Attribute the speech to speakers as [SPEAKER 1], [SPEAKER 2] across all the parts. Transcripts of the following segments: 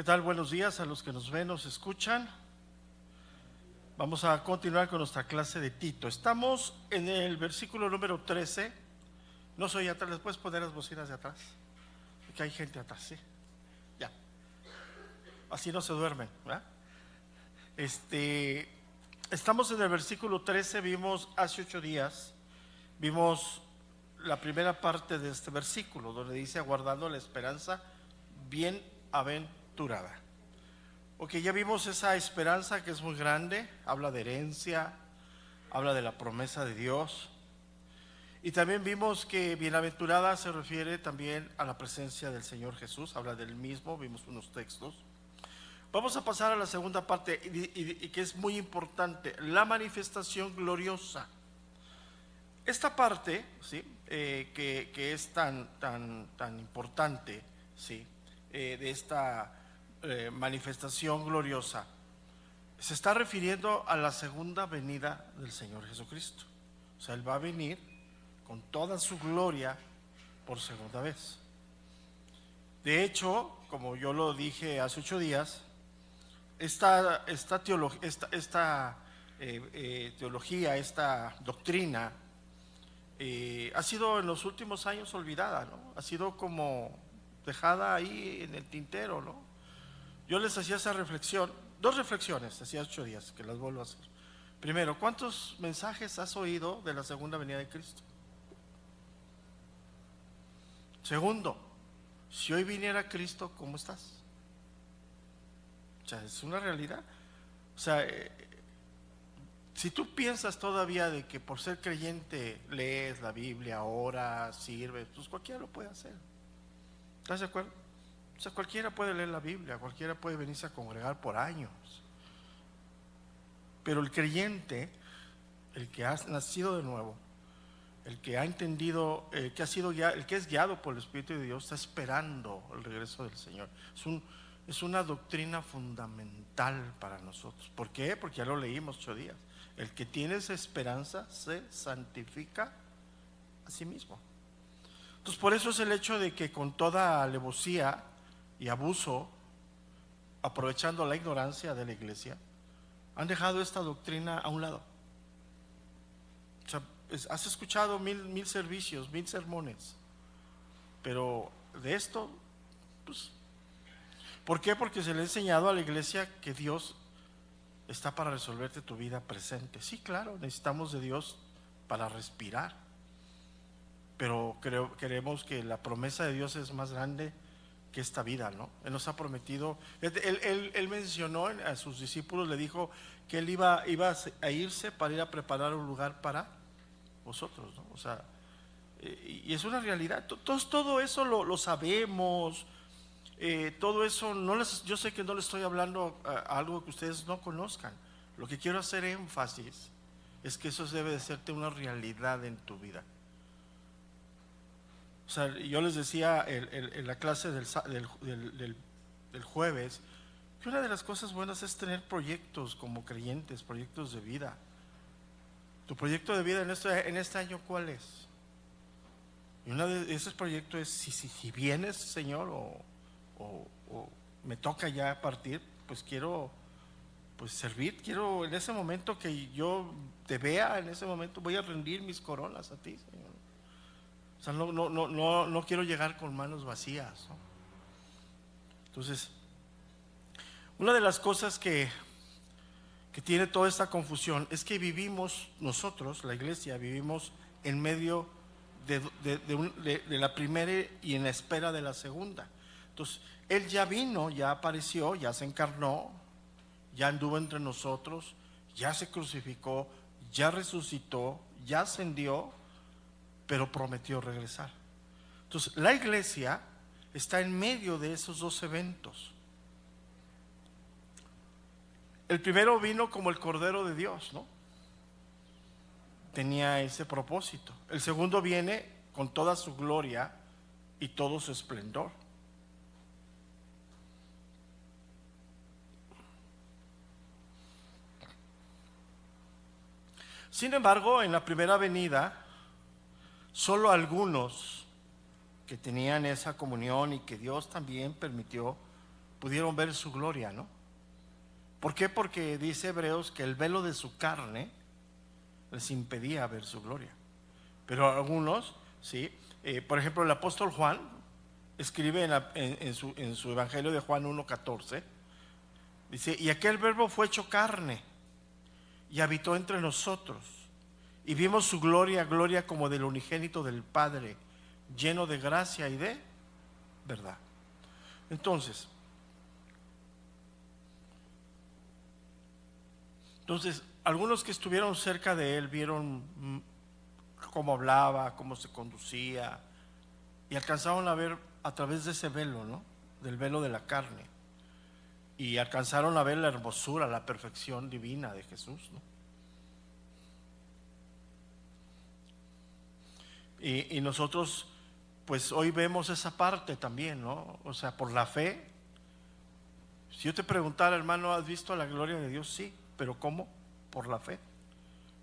[SPEAKER 1] ¿Qué tal? Buenos días a los que nos ven, nos escuchan. Vamos a continuar con nuestra clase de Tito. Estamos en el versículo número 13. No soy atrás, ¿les puedes poner las bocinas de atrás? Porque hay gente atrás, ¿sí? Ya. Así no se duermen, ¿verdad? Estamos en el versículo 13, vimos hace 8 días, vimos la primera parte de este versículo, donde dice aguardando la esperanza bienaventurada. Ok, ya vimos esa esperanza que es muy grande, habla de herencia, habla de la promesa de Dios. Y también vimos que bienaventurada se refiere también a la presencia del Señor Jesús, habla del mismo, vimos unos textos. Vamos a pasar a la segunda parte y que es muy importante, la manifestación gloriosa. Esta parte, ¿sí? Que es tan importante, ¿sí? De esta manifestación gloriosa, se está refiriendo a la segunda venida del Señor Jesucristo. O sea, Él va a venir con toda su gloria por segunda vez. De hecho, como yo lo dije hace 8 días, esta teología, esta doctrina ha sido en los últimos años olvidada, ¿no? Ha sido como dejada ahí en el tintero, ¿no? Yo les hacía esa reflexión, 2 reflexiones, hacía 8 días que las vuelvo a hacer. Primero, ¿cuántos mensajes has oído de la segunda venida de Cristo? Segundo, si hoy viniera Cristo, ¿cómo estás? O sea, es una realidad. O sea, si tú piensas todavía de que por ser creyente lees la Biblia, oras, sirves, pues cualquiera lo puede hacer. ¿Estás de acuerdo? O sea, cualquiera puede leer la Biblia, cualquiera puede venirse a congregar por años. Pero el creyente, el que ha nacido de nuevo, el que ha entendido, el que es guiado por el Espíritu de Dios, está esperando el regreso del Señor. Es una doctrina fundamental para nosotros. ¿Por qué? Porque ya lo leímos 8 días. El que tiene esa esperanza se santifica a sí mismo. Entonces, por eso es el hecho de que con toda alevosía y abuso, aprovechando la ignorancia de la iglesia, han dejado esta doctrina a un lado. O sea, has escuchado mil servicios, 1000 sermones, pero de esto, pues, ¿por qué? Porque se le ha enseñado a la iglesia que Dios está para resolverte tu vida presente. Sí, claro, necesitamos de Dios para respirar, pero queremos que la promesa de Dios es más grande que esta vida, ¿no? Él nos ha prometido, él mencionó a sus discípulos, le dijo que él iba a irse para ir a preparar un lugar para vosotros, ¿no? O sea, y es una realidad. Todo eso lo sabemos. Todo eso, yo sé que no les estoy hablando a algo que ustedes no conozcan. Lo que quiero hacer énfasis es que eso debe de serte una realidad en tu vida. O sea, yo les decía en la clase del jueves que una de las cosas buenas es tener proyectos como creyentes, proyectos de vida. ¿Tu proyecto de vida en este año cuál es? Y uno de esos proyectos es si vienes, Señor, o me toca ya partir, pues quiero servir, quiero en ese momento que yo te vea, en ese momento voy a rendir mis coronas a ti, Señor. O sea, no quiero llegar con manos vacías, ¿no? Entonces, una de las cosas que tiene toda esta confusión es que vivimos nosotros, la iglesia, vivimos en medio de la primera y en la espera de la segunda. Entonces, Él ya vino, ya apareció, ya se encarnó, ya anduvo entre nosotros, ya se crucificó, ya resucitó, ya ascendió, pero prometió regresar. Entonces, la iglesia está en medio de esos 2 eventos. El primero vino como el Cordero de Dios, ¿no? Tenía ese propósito. El segundo viene con toda su gloria y todo su esplendor. Sin embargo, en la primera venida, solo algunos que tenían esa comunión y que Dios también permitió pudieron ver su gloria, ¿no? ¿Por qué? Porque dice Hebreos que el velo de su carne les impedía ver su gloria. Pero algunos, ¿sí? Por ejemplo, el apóstol Juan escribe en su evangelio de Juan 1:14, dice: y aquel verbo fue hecho carne y habitó entre nosotros, y vimos su gloria, gloria como del unigénito del Padre, lleno de gracia y de verdad. Entonces, algunos que estuvieron cerca de él vieron cómo hablaba, cómo se conducía, y alcanzaron a ver a través de ese velo, ¿no? Del velo de la carne, y alcanzaron a ver la hermosura, la perfección divina de Jesús, ¿no? Y nosotros pues hoy vemos esa parte también, ¿no? O sea, por la fe. Si yo te preguntara, hermano, ¿has visto la gloria de Dios? Sí, pero ¿cómo? Por la fe,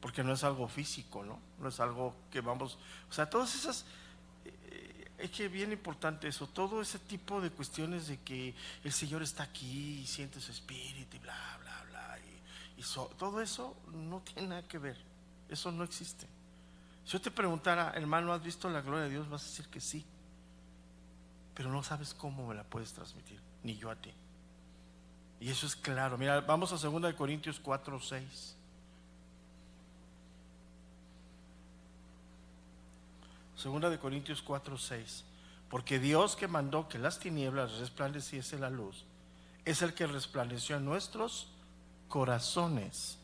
[SPEAKER 1] porque no es algo físico, ¿no? No es algo que vamos, o sea, todas esas, es que bien importante eso, todo ese tipo de cuestiones de que el Señor está aquí y siente su espíritu y bla, bla, bla, todo eso no tiene nada que ver, eso no existe. Si yo te preguntara, hermano, ¿has visto la gloria de Dios? Vas a decir que sí, pero no sabes cómo me la puedes transmitir, ni yo a ti. Y eso es claro. Mira, vamos a 2 Corintios 4:6. 2 Corintios 4:6. Porque Dios, que mandó que las tinieblas resplandeciese la luz, es el que resplandeció en nuestros corazones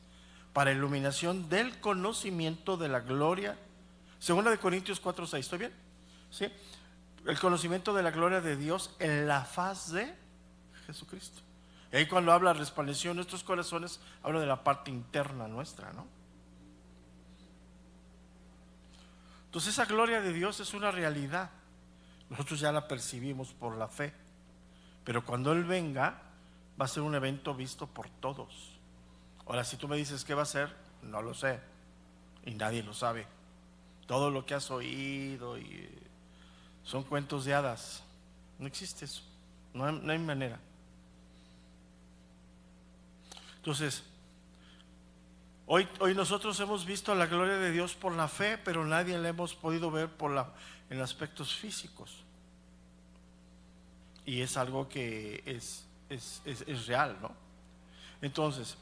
[SPEAKER 1] para iluminación del conocimiento de la gloria. 2 Corintios 4:6, ¿estoy bien? ¿Sí? El conocimiento de la gloria de Dios en la faz de Jesucristo. Y ahí cuando habla resplandeció en nuestros corazones, habla de la parte interna nuestra, ¿no? Entonces esa gloria de Dios es una realidad. Nosotros ya la percibimos por la fe, pero cuando Él venga va a ser un evento visto por todos. Ahora, si tú me dices qué va a ser, no lo sé, y nadie lo sabe. Todo lo que has oído son cuentos de hadas. No existe eso, no hay manera. Entonces, hoy nosotros hemos visto la gloria de Dios por la fe, pero nadie la hemos podido ver en aspectos físicos. Y es algo que es real, ¿no? Entonces,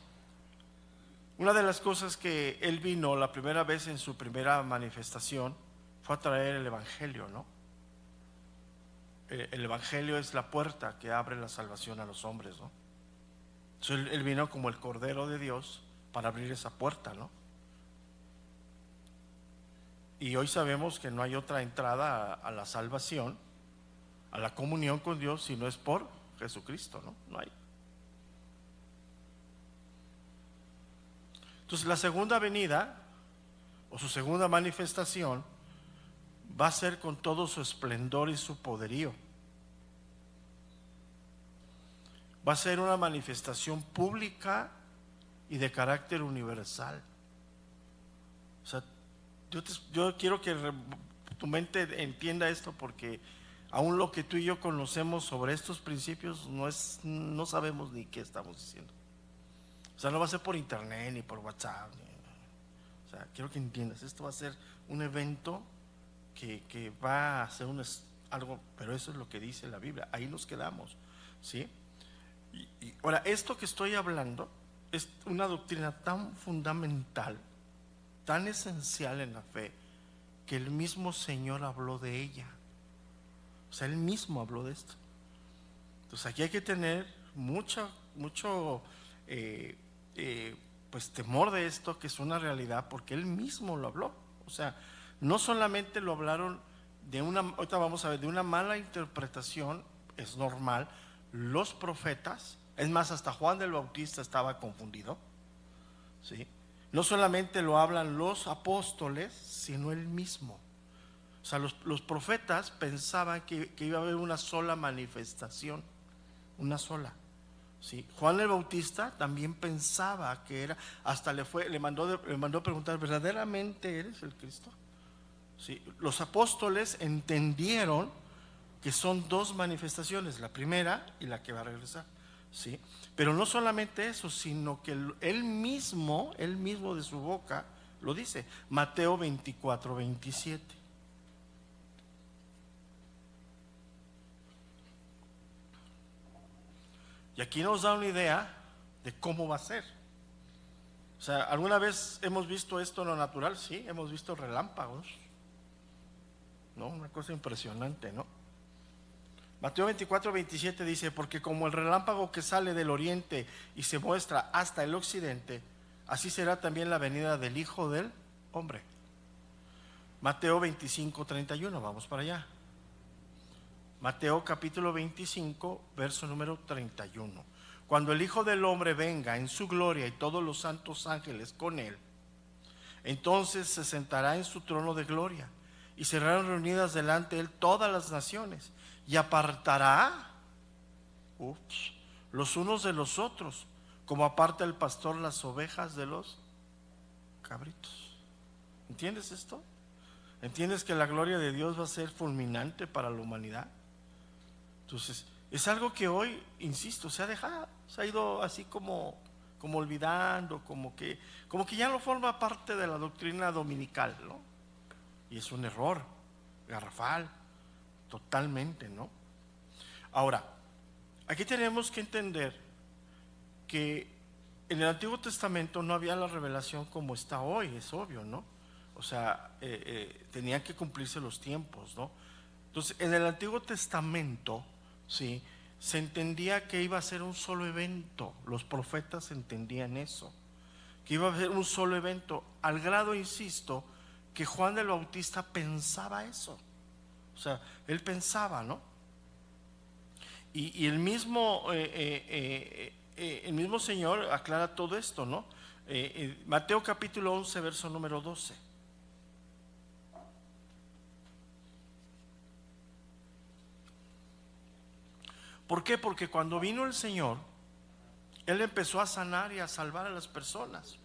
[SPEAKER 1] una de las cosas que Él vino la primera vez en su primera manifestación fue a traer el Evangelio, ¿no? El Evangelio es la puerta que abre la salvación a los hombres, ¿no? Entonces, Él vino como el Cordero de Dios para abrir esa puerta, ¿no? Y hoy sabemos que no hay otra entrada a la salvación, a la comunión con Dios, si no es por Jesucristo, ¿no? No hay. Entonces la segunda venida o su segunda manifestación va a ser con todo su esplendor y su poderío. Va a ser una manifestación pública y de carácter universal. O sea, yo quiero que tu mente entienda esto, porque aún lo que tú y yo conocemos sobre estos principios no sabemos ni qué estamos diciendo. O sea, no va a ser por internet ni por WhatsApp. O sea, quiero que entiendas, esto va a ser un evento que va a ser algo, pero eso es lo que dice la Biblia. Ahí nos quedamos, ¿sí? Y ahora, esto que estoy hablando es una doctrina tan fundamental, tan esencial en la fe, que el mismo Señor habló de ella. O sea, Él mismo habló de esto. Entonces aquí hay que tener mucho pues temor de esto, que es una realidad, porque Él mismo lo habló. O sea, no solamente lo hablaron ahorita vamos a ver, de una mala interpretación, es normal. Los profetas, es más, hasta Juan del Bautista estaba confundido, ¿sí? No solamente lo hablan los apóstoles, sino Él mismo. O sea, los profetas pensaban que iba a haber una sola manifestación, una sola, ¿sí? Juan el Bautista también pensaba que era, hasta le mandó a preguntar, ¿verdaderamente eres el Cristo? ¿Sí? Los apóstoles entendieron que son dos manifestaciones, la primera y la que va a regresar, ¿sí? Pero no solamente eso, sino que él mismo de su boca lo dice. Mateo 24, 27. Y aquí nos da una idea de cómo va a ser. O sea, ¿alguna vez hemos visto esto en lo natural? Sí, hemos visto relámpagos, ¿no? Una cosa impresionante, ¿no? Mateo 24, 27 dice: porque como el relámpago que sale del oriente y se muestra hasta el occidente, así será también la venida del Hijo del Hombre. Mateo 25, 31, vamos para allá. Mateo capítulo 25, verso número 31. Cuando el Hijo del Hombre venga en su gloria y todos los santos ángeles con él, entonces se sentará en su trono de gloria y serán reunidas delante de él todas las naciones, y apartará los unos de los otros, como aparta el pastor las ovejas de los cabritos. ¿Entiendes esto? ¿Entiendes que la gloria de Dios va a ser fulminante para la humanidad? Entonces, es algo que hoy, insisto, se ha dejado, se ha ido así como olvidando, como que ya no forma parte de la doctrina dominical, ¿no? Y es un error garrafal, totalmente, ¿no? Ahora, aquí tenemos que entender que en el Antiguo Testamento no había la revelación como está hoy, es obvio, ¿no? O sea, tenían que cumplirse los tiempos, ¿no? Entonces, en el Antiguo Testamento, ¿sí?, se entendía que iba a ser un solo evento. Los profetas entendían eso, que iba a ser un solo evento, al grado, insisto, que Juan el Bautista pensaba eso. O sea, él pensaba, ¿no? Y el mismo Señor aclara todo esto, ¿no? Mateo capítulo 11, verso número 12. ¿Por qué? Porque cuando vino el Señor, Él empezó a sanar y a salvar a las personas.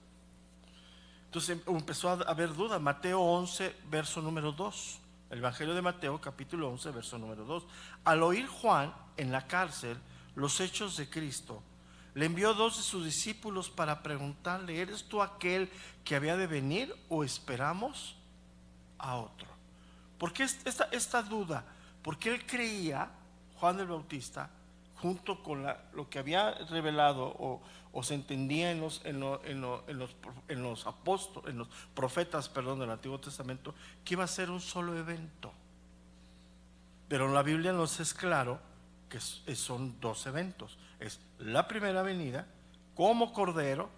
[SPEAKER 1] Entonces empezó a haber duda. Mateo 11, verso número 2. El Evangelio de Mateo, capítulo 11, verso número 2. Al oír Juan en la cárcel los hechos de Cristo, le envió 2 de sus discípulos para preguntarle: ¿eres tú aquel que había de venir o esperamos a otro? ¿Por qué esta duda? Porque él creía, Juan el Bautista, junto con lo que había revelado o se entendía en los apóstoles, en los profetas, del Antiguo Testamento, que iba a ser un solo evento. Pero la Biblia nos es claro que son 2 eventos. Es la primera venida como Cordero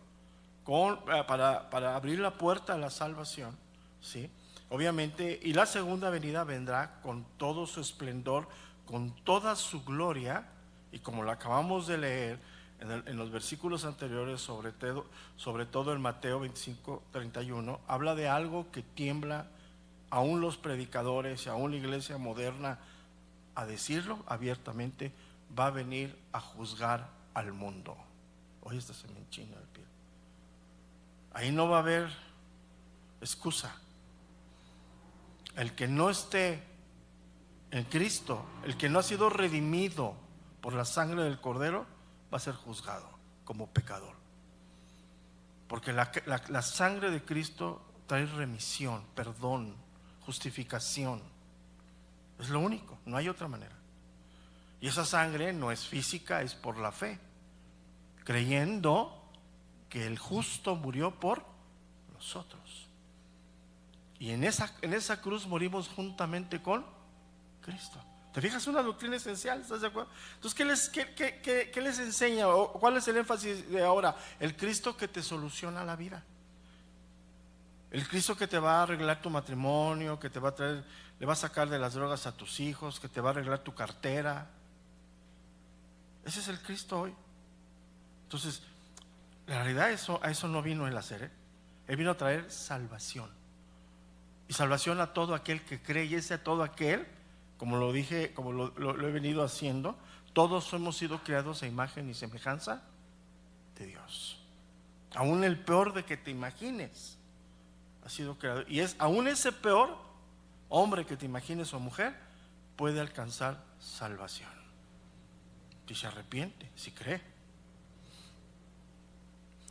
[SPEAKER 1] para abrir la puerta a la salvación, ¿sí? Obviamente, y la segunda venida vendrá con todo su esplendor, con toda su gloria, y como lo acabamos de leer en los versículos anteriores, sobre todo en Mateo 25, 31, habla de algo que tiembla aún los predicadores y aún la iglesia moderna a decirlo abiertamente: va a venir a juzgar al mundo. Oye, esta se me enchina el pie. Ahí no va a haber excusa. El que no esté en Cristo, el que no ha sido redimido por la sangre del Cordero, va a ser juzgado como pecador. Porque la sangre de Cristo trae remisión, perdón, justificación. Es lo único, no hay otra manera. Y esa sangre no es física, es por la fe, creyendo que el justo murió por nosotros. Y en esa cruz morimos juntamente con Cristo. ¿Te fijas? Una doctrina esencial, ¿estás de acuerdo? Entonces, ¿qué les enseña? ¿Cuál es el énfasis de ahora? El Cristo que te soluciona la vida. El Cristo que te va a arreglar tu matrimonio, que te va a traer, le va a sacar de las drogas a tus hijos, que te va a arreglar tu cartera. Ese es el Cristo hoy. Entonces, la realidad a eso no vino Él a hacer, ¿eh? Él vino a traer salvación. Y salvación a todo aquel que cree, y ese a todo aquel, como lo dije, como lo he venido haciendo, todos hemos sido creados a imagen y semejanza de Dios. Aún el peor de que te imagines ha sido creado. Y es aún ese peor hombre que te imagines o mujer, puede alcanzar salvación. Si se arrepiente, si cree.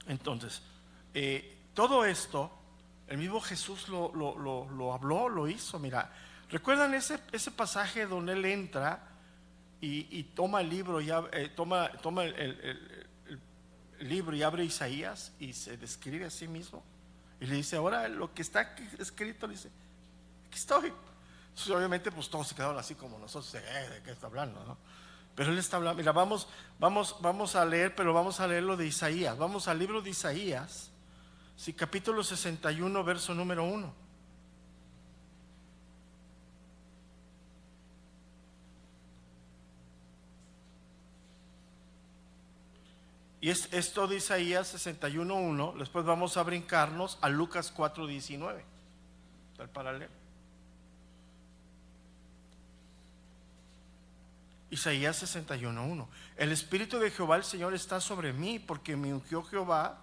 [SPEAKER 1] Entonces, todo esto, el mismo Jesús lo habló, lo hizo. Mira, ¿recuerdan ese pasaje donde él entra y toma el libro, toma el libro y abre Isaías y se describe a sí mismo? Y le dice, ahora lo que está aquí escrito, le dice, aquí estoy. Entonces, obviamente, pues todos se quedaron así como nosotros, ¿de qué está hablando, no? Pero él está hablando. Mira, vamos a leer, pero vamos a leer lo de Isaías. Vamos al libro de Isaías, sí, capítulo 61, verso número 1. Y esto de Isaías 61:1. Después vamos a brincarnos a Lucas 4:19. Está el paralelo. Isaías 61:1. El Espíritu de Jehová el Señor está sobre mí, porque me ungió Jehová,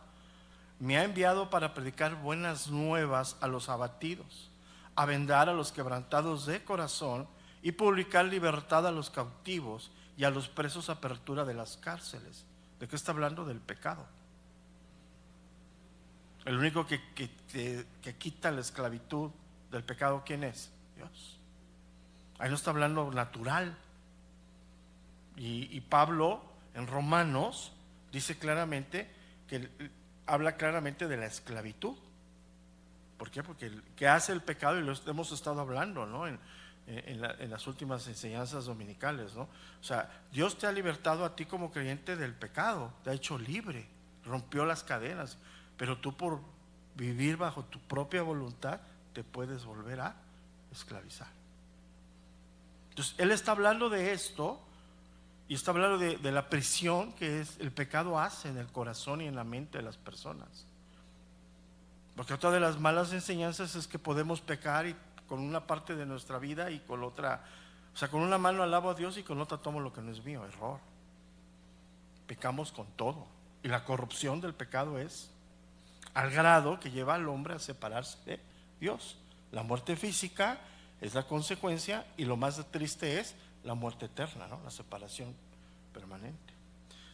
[SPEAKER 1] me ha enviado para predicar buenas nuevas a los abatidos, a vendar a los quebrantados de corazón y publicar libertad a los cautivos y a los presos apertura de las cárceles. ¿De qué está hablando? Del pecado. El único que quita la esclavitud del pecado, ¿quién es? Dios. Ahí no está hablando natural. Y Pablo en Romanos dice claramente que habla claramente de la esclavitud. ¿Por qué? Porque que hace el pecado, y lo hemos estado hablando, ¿no? En las últimas enseñanzas dominicales, ¿no? O sea, Dios te ha libertado a ti como creyente del pecado, te ha hecho libre, rompió las cadenas, pero tú por vivir bajo tu propia voluntad te puedes volver a esclavizar. Entonces, él está hablando de esto. Y está hablando de la prisión que el pecado hace en el corazón y en la mente de las personas. Porque otra de las malas enseñanzas es que podemos pecar y con una parte de nuestra vida y con otra, o sea, con una mano alabo a Dios y con otra tomo lo que no es mío. Error. Pecamos con todo. Y la corrupción del pecado es al grado que lleva al hombre a separarse de Dios. La muerte física es la consecuencia, y lo más triste es la muerte eterna, ¿no? La separación permanente.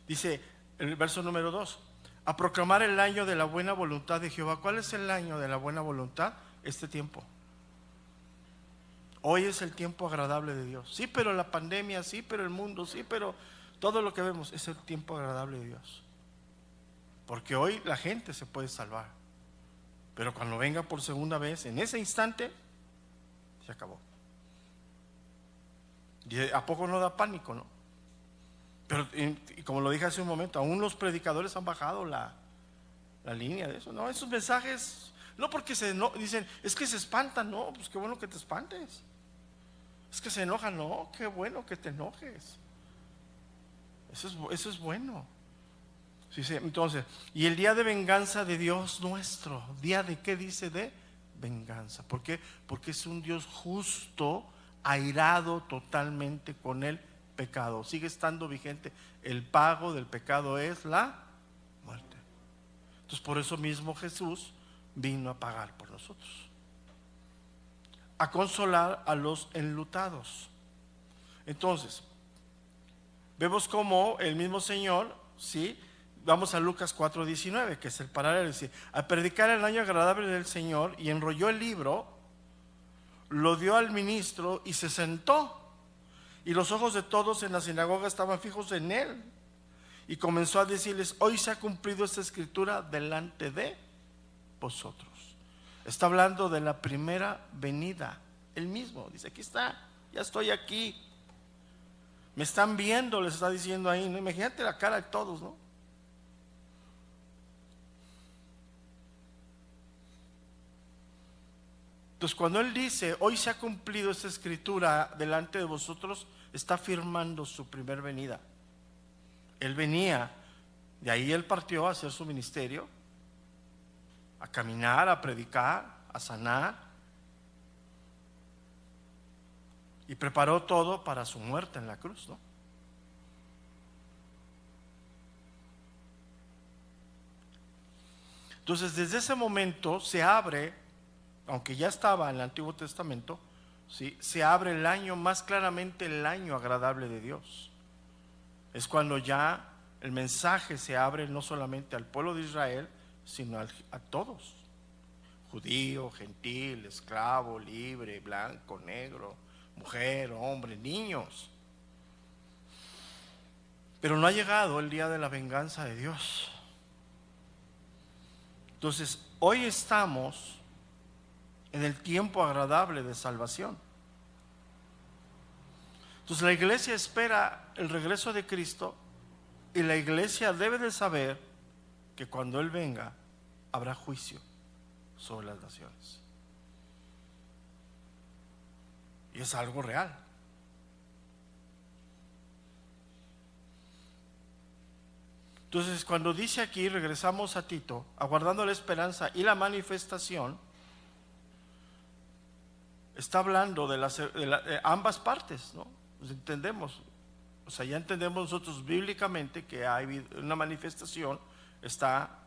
[SPEAKER 1] Dice el verso número 2: a proclamar el año de la buena voluntad de Jehová. ¿Cuál es el año de la buena voluntad? Este tiempo. Hoy es el tiempo agradable de Dios. Sí, pero la pandemia, sí, pero el mundo, sí, pero todo lo que vemos es el tiempo agradable de Dios. Porque hoy la gente se puede salvar, pero cuando venga por segunda vez, en ese instante se acabó. ¿Y a poco no da pánico, no? Pero y como lo dije hace un momento, aún los predicadores han bajado la línea de eso, ¿no? Esos mensajes, no porque dicen, es que se espantan, no, pues qué bueno que te espantes. Es que se enojan, no, qué bueno que te enojes. Eso es bueno. Sí, entonces, y el día de venganza de Dios nuestro, ¿día de qué dice? De venganza. ¿Por qué? Porque es un Dios justo, airado totalmente con el pecado. Sigue estando vigente. El pago del pecado es la muerte. Entonces, por eso mismo Jesús vino a pagar por nosotros, a consolar a los enlutados. Entonces, vemos como el mismo Señor, ¿sí? Vamos a Lucas 4:19, que es el paralelo. Dice: a predicar el año agradable del Señor, y enrolló el libro, lo dio al ministro y se sentó. Y los ojos de todos en la sinagoga estaban fijos en él. Y comenzó a decirles: hoy se ha cumplido esta escritura delante de vosotros. Está hablando de la primera venida. Él mismo dice: aquí está, ya estoy aquí. Me están viendo, les está diciendo ahí, ¿no? Imagínate la cara de todos, ¿no? Entonces, cuando él dice: hoy se ha cumplido esta escritura delante de vosotros, está afirmando su primer venida. Él venía, de ahí él partió a hacer su ministerio, a caminar, a predicar, a sanar, y preparó todo para su muerte en la cruz, ¿no? Entonces, desde ese momento se abre, aunque ya estaba en el Antiguo Testamento, ¿sí? Se abre el año, más claramente el año agradable de Dios. Es cuando ya el mensaje se abre no solamente al pueblo de Israel, sino a todos: judío, gentil, esclavo, libre, blanco, negro, mujer, hombre, niños. Pero no ha llegado el día de la venganza de Dios. Entonces, hoy estamos en el tiempo agradable de salvación. Entonces, la iglesia espera el regreso de Cristo, y la iglesia debe de saber que cuando Él venga habrá juicio sobre las naciones. Y es algo real. Entonces, cuando dice aquí, regresamos a Tito, aguardando la esperanza y la manifestación, está hablando de ambas partes, ¿no? Pues entendemos, o sea, ya entendemos nosotros bíblicamente que hay una manifestación, está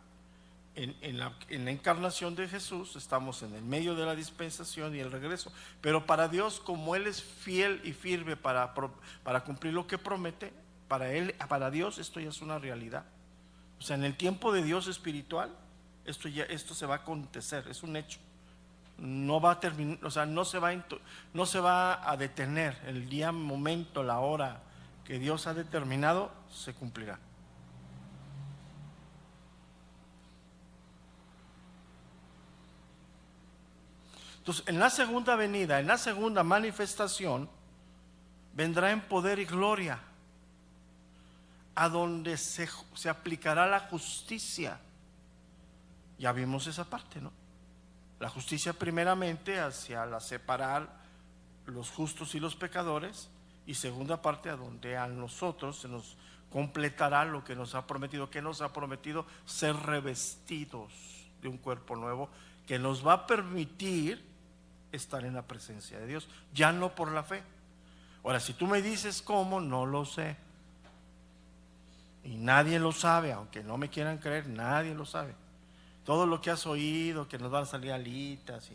[SPEAKER 1] en la encarnación de Jesús, estamos en el medio de la dispensación y el regreso. Pero para Dios, como Él es fiel y firme para cumplir lo que promete, para Dios esto ya es una realidad. O sea, en el tiempo de Dios espiritual, esto se va a acontecer, es un hecho. No va a terminar, o sea, no se va a detener. El día, momento, la hora que Dios ha determinado se cumplirá. Entonces, en la segunda venida, en la segunda manifestación, vendrá en poder y gloria, a donde se aplicará la justicia. Ya vimos esa parte, ¿no? La justicia primeramente hacia la separar los justos y los pecadores, y segunda parte a donde a nosotros se nos completará lo que nos ha prometido. ¿Qué nos ha prometido? Ser revestidos de un cuerpo nuevo que nos va a permitir estar en la presencia de Dios, ya no por la fe. Ahora, si tú me dices cómo, no lo sé, y nadie lo sabe, aunque no me quieran creer, nadie lo sabe. Todo lo que has oído, que nos van a salir alitas,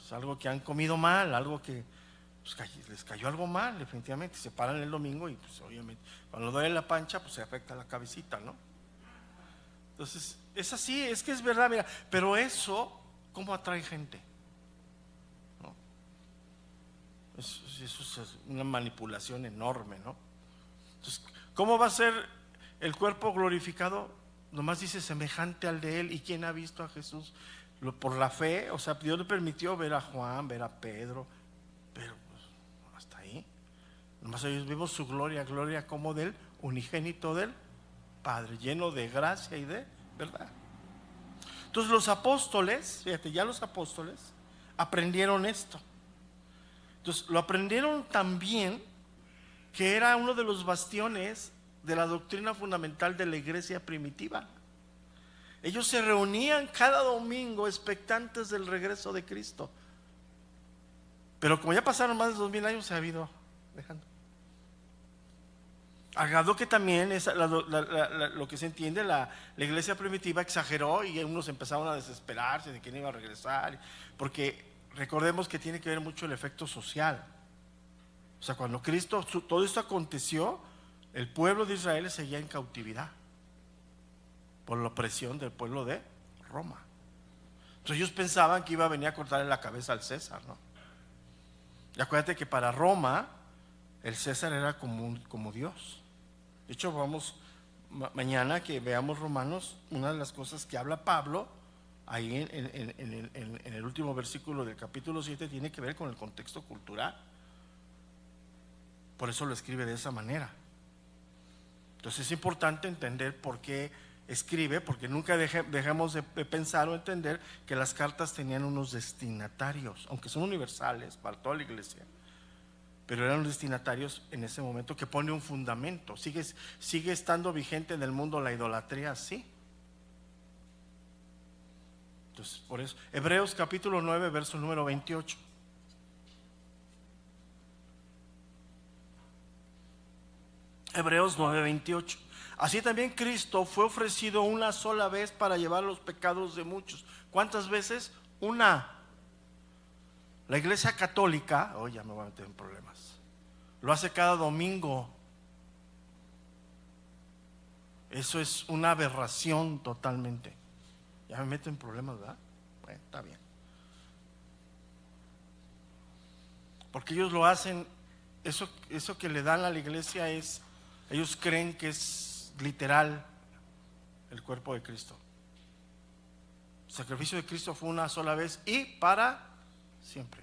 [SPEAKER 1] es algo que han comido mal, algo que pues, les cayó algo mal, definitivamente. Se paran el domingo y pues obviamente cuando duele la pancha, pues se afecta la cabecita, ¿no? Entonces, es así, es que es verdad, mira. Pero eso, ¿cómo atrae gente? ¿No? Eso es una manipulación enorme, ¿no? Entonces, ¿cómo va a ser el cuerpo glorificado? Nomás dice semejante al de Él. ¿Y quién ha visto a Jesús? Por la fe, o sea, Dios le permitió ver a Juan, ver a Pedro, pero pues, hasta ahí. Nomás ellos vimos su gloria, gloria como del unigénito del Padre, lleno de gracia y de verdad. Entonces los apóstoles, fíjate, ya los apóstoles aprendieron esto. Entonces lo aprendieron también, que era uno de los bastiones de la doctrina fundamental de la iglesia primitiva. Ellos se reunían cada domingo expectantes del regreso de Cristo. Pero como ya pasaron más de 2000 años, se ha ido dejando. Agradó que también lo que se entiende, la iglesia primitiva exageró, y unos empezaron a desesperarse de quién iba a regresar, porque recordemos que tiene que ver mucho el efecto social. O sea, cuando Cristo, todo esto aconteció, el pueblo de Israel seguía en cautividad por la opresión del pueblo de Roma. Entonces ellos pensaban que iba a venir a cortarle la cabeza al César, ¿no? Y acuérdate que para Roma el César era como Dios. De hecho, vamos mañana que veamos Romanos, una de las cosas que habla Pablo ahí en el último versículo del capítulo 7 tiene que ver con el contexto cultural. Por eso lo escribe de esa manera. Entonces es importante entender por qué escribe, porque nunca dejemos de pensar o entender que las cartas tenían unos destinatarios, aunque son universales para toda la iglesia, pero eran destinatarios en ese momento, que pone un fundamento. Sigue estando vigente en el mundo la idolatría, sí. Entonces, por eso, Hebreos capítulo 9, verso número 28. Hebreos 9, 28. Así también Cristo fue ofrecido una sola vez para llevar los pecados de muchos. ¿Cuántas veces? Una. La iglesia católica, ya me voy a meter en problemas, lo hace cada domingo. Eso es una aberración totalmente. Ya me meto en problemas, ¿verdad? Bueno, está bien. Porque ellos lo hacen, eso que le dan a la iglesia es, ellos creen que es literal el cuerpo de Cristo. El sacrificio de Cristo fue una sola vez y para siempre.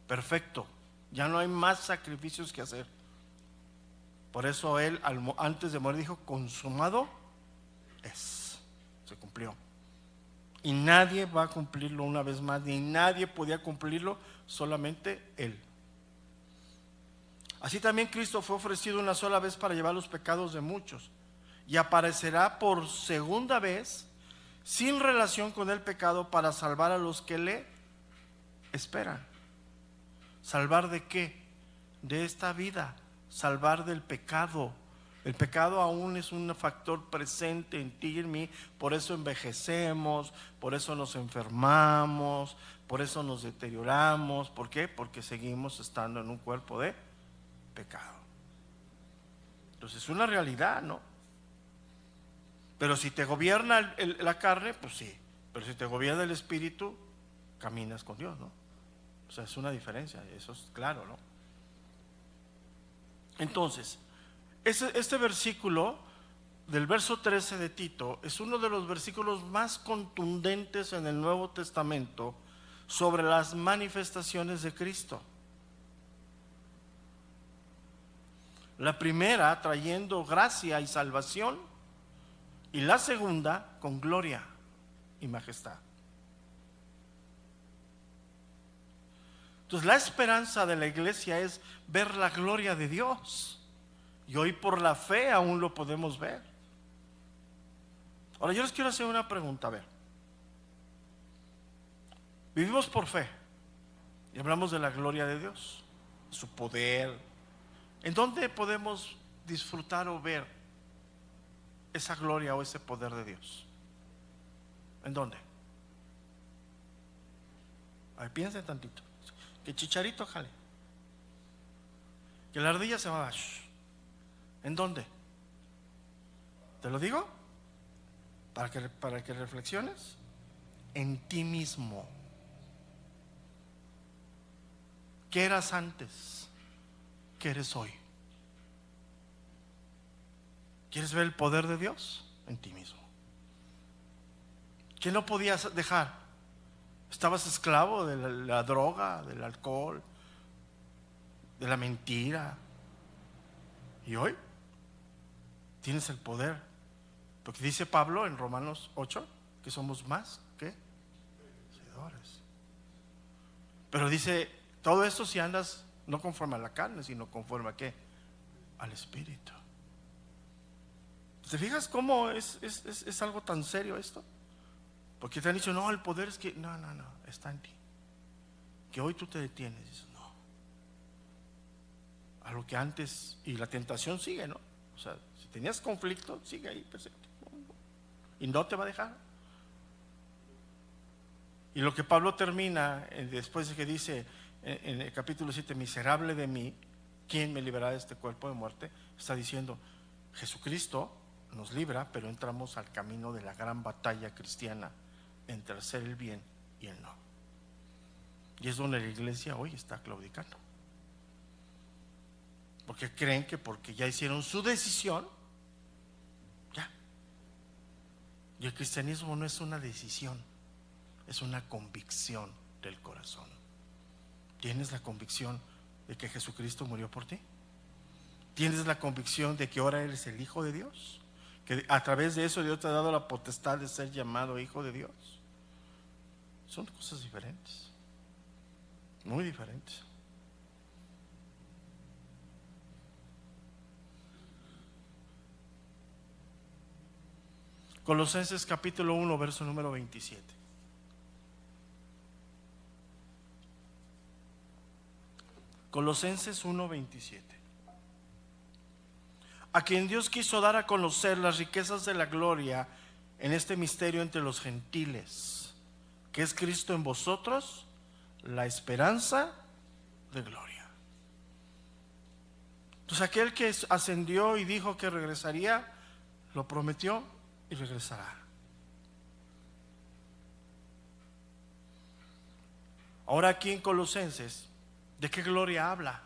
[SPEAKER 1] Perfecto. Ya no hay más sacrificios que hacer. Por eso Él antes de morir dijo: consumado es. Se cumplió. Y nadie va a cumplirlo una vez más, ni nadie podía cumplirlo, solamente Él. Así también Cristo fue ofrecido una sola vez para llevar los pecados de muchos, y aparecerá por segunda vez sin relación con el pecado para salvar a los que le esperan. ¿Salvar de qué? De esta vida, salvar del pecado. El pecado aún es un factor presente en ti y en mí, por eso envejecemos, por eso nos enfermamos, por eso nos deterioramos. ¿Por qué? Porque seguimos estando en un cuerpo de pecado. Entonces es una realidad, ¿no? Pero si te gobierna la carne, pues sí. Pero si te gobierna el espíritu, caminas con Dios, ¿no? O sea, es una diferencia, eso es claro, ¿no? Entonces, este versículo del verso 13 de Tito es uno de los versículos más contundentes en el Nuevo Testamento sobre las manifestaciones de Cristo. La primera trayendo gracia y salvación, y la segunda con gloria y majestad. Entonces la esperanza de la iglesia es ver la gloria de Dios, y hoy por la fe aún lo podemos ver. Ahora yo les quiero hacer una pregunta. A ver, vivimos por fe y hablamos de la gloria de Dios, su poder. ¿En dónde podemos disfrutar o ver esa gloria o ese poder de Dios? ¿En dónde? A ver, piensen tantito. Que Chicharito jale, que la ardilla se va. ¿En dónde? ¿Te lo digo? Para que reflexiones. En ti mismo. ¿Qué eras antes? ¿Qué eres hoy? ¿Quieres ver el poder de Dios? En ti mismo. ¿Qué no podías dejar? Estabas esclavo de la droga, del alcohol, de la mentira. Y hoy tienes el poder. Porque dice Pablo en Romanos 8 que somos más que vencedores. Pero dice, todo esto si andas no conforme a la carne, sino conforme a ¿qué? Al Espíritu. ¿Te fijas cómo es algo tan serio esto? Porque te han dicho, no, el poder es que, no, está en ti. Que hoy tú te detienes y dices, no. A lo que antes, y la tentación sigue, ¿no? O sea, si tenías conflicto, sigue ahí presente. Y no te va a dejar. Y lo que Pablo termina, después de que dice en el capítulo 7, miserable de mí, ¿quién me librará de este cuerpo de muerte? Está diciendo, Jesucristo nos libra, pero entramos al camino de la gran batalla cristiana entre hacer el bien y el no. Y es donde la iglesia hoy está claudicando, porque creen que porque ya hicieron su decisión, ya. Y el cristianismo no es una decisión, es una convicción del corazón. ¿Tienes la convicción de que Jesucristo murió por ti? ¿Tienes la convicción de que ahora eres el Hijo de Dios? Que a través de eso Dios te ha dado la potestad de ser llamado Hijo de Dios. Son cosas diferentes, muy diferentes. Colosenses capítulo 1, verso número 27. Colosenses 1, 27. A quien Dios quiso dar a conocer las riquezas de la gloria en este misterio entre los gentiles, que es Cristo en vosotros, la esperanza de gloria. Entonces aquel que ascendió y dijo que regresaría, lo prometió y regresará. Ahora aquí en Colosenses, ¿de qué gloria habla?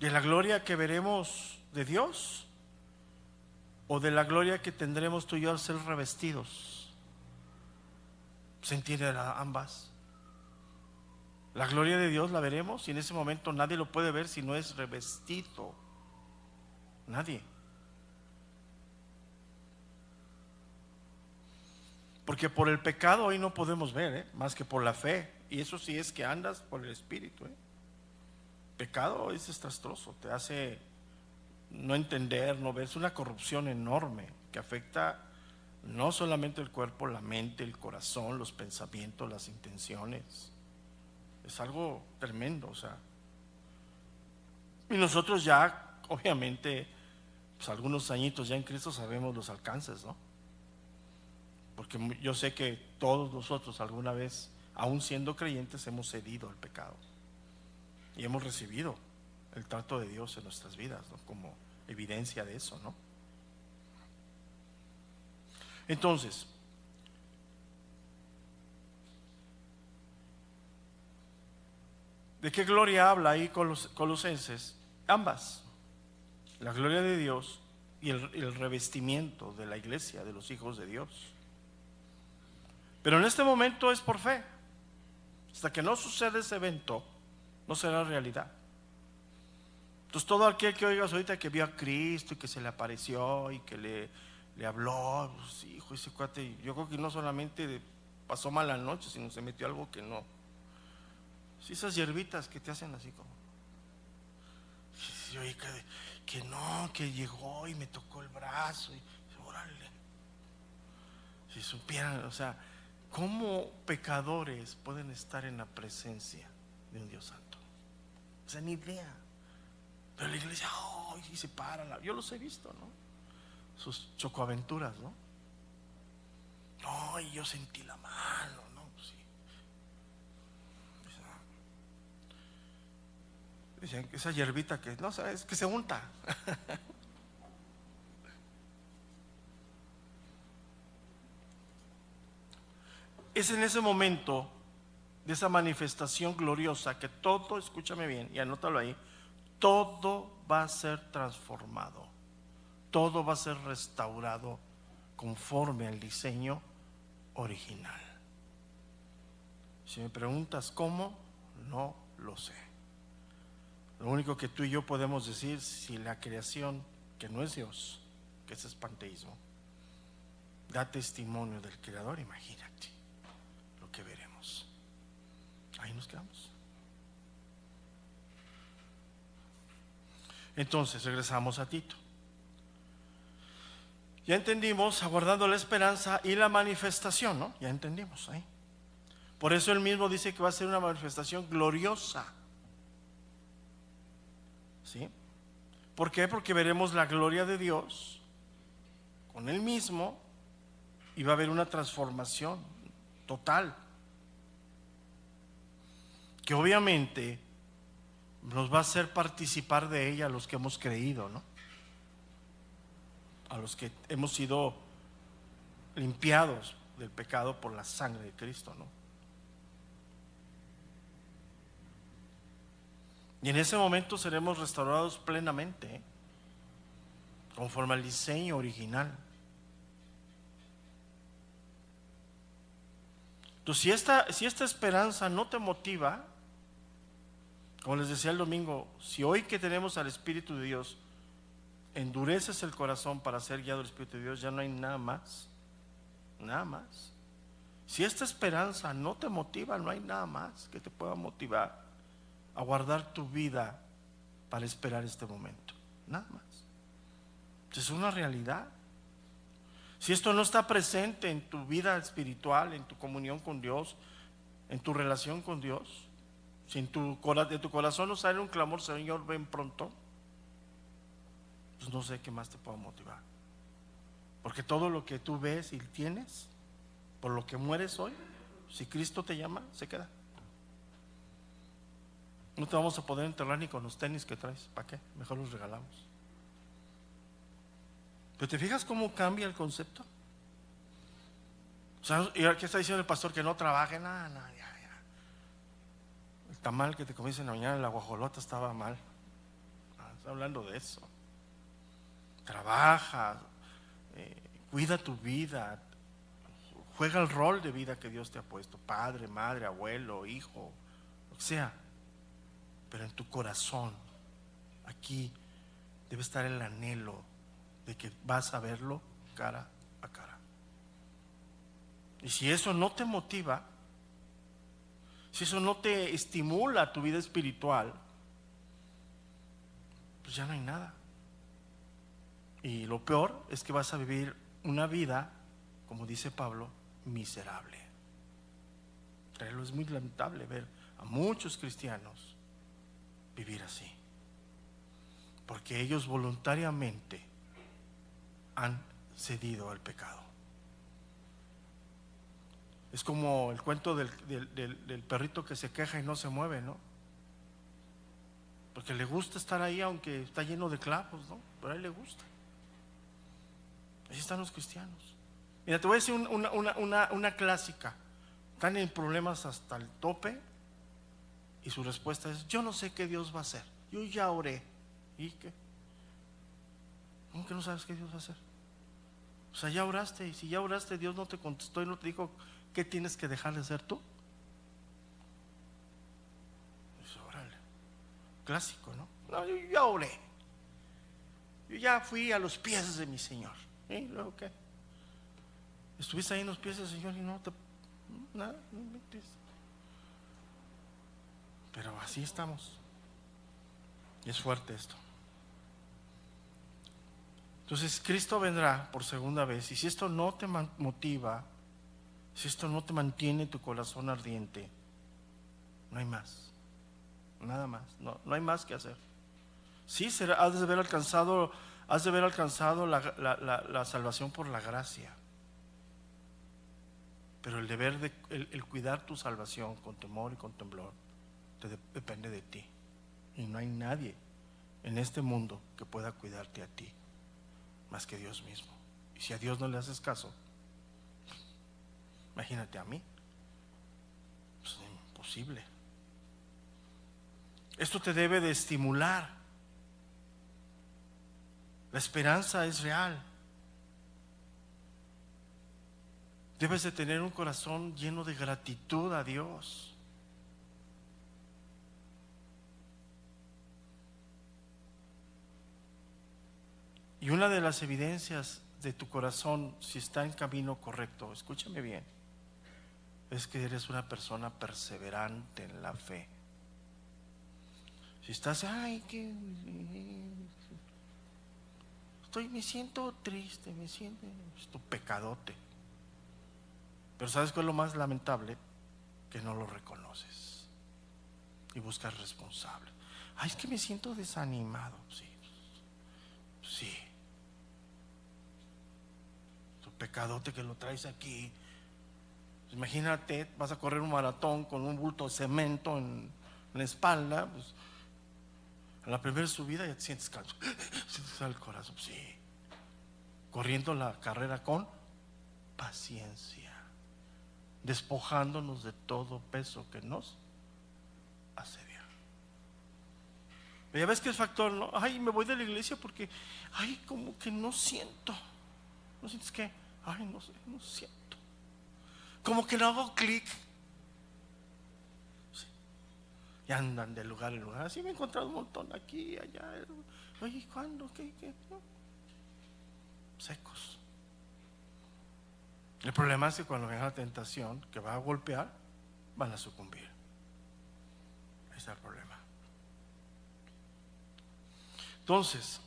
[SPEAKER 1] ¿De la gloria que veremos de Dios? ¿O de la gloria que tendremos tú y yo al ser revestidos? ¿Se entiende ambas? La gloria de Dios la veremos y en ese momento nadie lo puede ver si no es revestido. Nadie. Porque por el pecado hoy no podemos ver, más que por la fe. Y eso sí es que andas por el Espíritu. Pecado es desastroso, te hace no entender, no ver. Es una corrupción enorme que afecta no solamente el cuerpo, la mente, el corazón, los pensamientos, las intenciones. Es algo tremendo, o sea. Y nosotros ya, obviamente, pues algunos añitos ya en Cristo sabemos los alcances, ¿no? Porque yo sé que todos nosotros alguna vez, aún siendo creyentes, hemos cedido al pecado y hemos recibido el trato de Dios en nuestras vidas, ¿no? Como evidencia de eso, ¿no? Entonces, ¿de qué gloria habla ahí Colosenses? Ambas, la gloria de Dios y el revestimiento de la iglesia, de los hijos de Dios. Pero en este momento es por fe. Hasta que no suceda ese evento, no será realidad. Entonces todo aquel que oigas ahorita que vio a Cristo y que se le apareció y que le habló, pues, hijo, ese cuate, yo creo que no solamente pasó mala noche, sino se metió algo que no. Sí, esas hierbitas que te hacen así como, oye, que no, que llegó y me tocó el brazo y órale. Si supieran, o sea, ¿cómo pecadores pueden estar en la presencia de un Dios santo? O sea, ni idea. Pero la iglesia, oh, y se paran. Yo los he visto, ¿no? Sus chocoaventuras, ¿no? No, y yo sentí la mano, ¿no? Pues sí. Dicen que esa hierbita que, no sabes, que se unta. Es en ese momento de esa manifestación gloriosa que todo, escúchame bien y anótalo ahí, todo va a ser transformado, todo va a ser restaurado conforme al diseño original. Si me preguntas cómo, no lo sé. Lo único que tú y yo podemos decir, si la creación, que no es Dios, que es panteísmo, da testimonio del Creador, imagínate lo que veremos. Ahí nos quedamos. Entonces regresamos a Tito. Ya entendimos, aguardando la esperanza y la manifestación, ¿no? Ya entendimos ahí. Por eso él mismo dice que va a ser una manifestación gloriosa. ¿Sí? ¿Por qué? Porque veremos la gloria de Dios con él mismo y va a haber una transformación total, que obviamente nos va a hacer participar de ella a los que hemos creído, ¿no? A los que hemos sido limpiados del pecado por la sangre de Cristo, ¿no? Y en ese momento seremos restaurados plenamente, conforme al diseño original. Entonces, si esta esperanza no te motiva, como les decía el domingo, si hoy que tenemos al Espíritu de Dios endureces el corazón para ser guiado del Espíritu de Dios, ya no hay nada más, nada más. Si esta esperanza no te motiva, no hay nada más que te pueda motivar a guardar tu vida para esperar este momento, nada más. Es una realidad. Si esto no está presente en tu vida espiritual, en tu comunión con Dios, en tu relación con Dios, si de tu corazón no sale un clamor, Señor, ven pronto, pues no sé qué más te pueda motivar. Porque todo lo que tú ves y tienes, por lo que mueres hoy, Si Cristo te llama, se queda. No te vamos a poder enterrar ni con los tenis que traes. ¿Para qué? Mejor los regalamos. Pero ¿te fijas cómo cambia el concepto? O sea, ¿y qué está diciendo el pastor? Que no trabaje. Nada, ya. El tamal que te comiste en la mañana, la guajolota estaba mal. Está hablando de eso. Trabaja, cuida tu vida, juega el rol de vida que Dios te ha puesto, padre, madre, abuelo, hijo, lo que sea. Pero en tu corazón, aquí debe estar el anhelo de que vas a verlo cara a cara. Y si eso no te motiva, si eso no te estimula tu vida espiritual, pues ya no hay nada. Y lo peor es que vas a vivir una vida, como dice Pablo, miserable. Pero es muy lamentable ver a muchos cristianos vivir así, porque ellos voluntariamente han cedido al pecado. Es como el cuento del perrito que se queja y no se mueve, ¿no? Porque le gusta estar ahí aunque está lleno de clavos, ¿no? Pero a él le gusta. Así están los cristianos. Mira, te voy a decir una clásica. Están en problemas hasta el tope y su respuesta es: yo no sé qué Dios va a hacer, yo ya oré. ¿Y qué? ¿Cómo que no sabes qué Dios va a hacer? O sea, ya oraste, y si ya oraste, Dios no te contestó y no te dijo qué tienes que dejar de hacer tú. Pues órale, clásico, ¿no? No, yo ya oré, yo ya fui a los pies de mi Señor. ¿Y luego qué? Estuviste ahí en los pies del Señor y no te... nada, no metes. Pero así estamos. Y es fuerte esto. Entonces Cristo vendrá por segunda vez, y si esto no te motiva, si esto no te mantiene tu corazón ardiente, no hay más, nada más, no hay más que hacer. Sí, has de haber alcanzado la salvación por la gracia, pero el deber de el cuidar tu salvación con temor y con temblor depende de ti, y no hay nadie en este mundo que pueda cuidarte a ti más que Dios mismo. Y si a Dios no le haces caso, imagínate a mí. Pues es imposible. Esto te debe de estimular. La esperanza es real. Debes de tener un corazón lleno de gratitud a Dios. Y una de las evidencias de tu corazón, si está en camino correcto, escúchame bien, es que eres una persona perseverante en la fe. Si estás, me siento triste, es tu pecadote. Pero ¿sabes cuál es lo más lamentable? Que no lo reconoces y buscas responsables. Es que me siento desanimado. Sí. Tu pecadote que lo traes aquí. Imagínate, vas a correr un maratón con un bulto de cemento en la espalda, pues, a la primera subida ya te sientes cansado, sientes el corazón, sí. Corriendo la carrera con paciencia, despojándonos de todo peso que nos asedia. Ya ves que es factor, ¿no? Me voy de la iglesia porque, como que no siento. ¿No sientes qué? No sé, no siento. Como que no hago clic. Sí. Y andan de lugar en lugar. Así me he encontrado un montón aquí, allá. Oye, ¿cuándo? ¿Qué? ¿No? Secos. El problema es que cuando venga la tentación que va a golpear, van a sucumbir. Ahí está el problema. Entonces,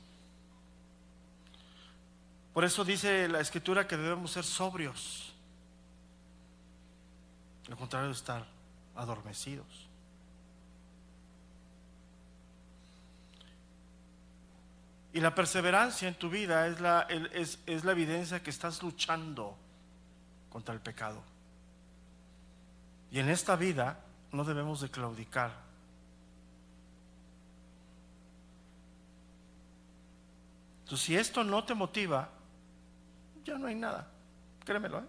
[SPEAKER 1] por eso dice la Escritura que debemos ser sobrios. Lo contrario de estar adormecidos. Y la perseverancia en tu vida es la evidencia que estás luchando contra el pecado. Y en esta vida no debemos de claudicar. Entonces, si esto no te motiva, ya no hay nada. Créemelo, ¿eh?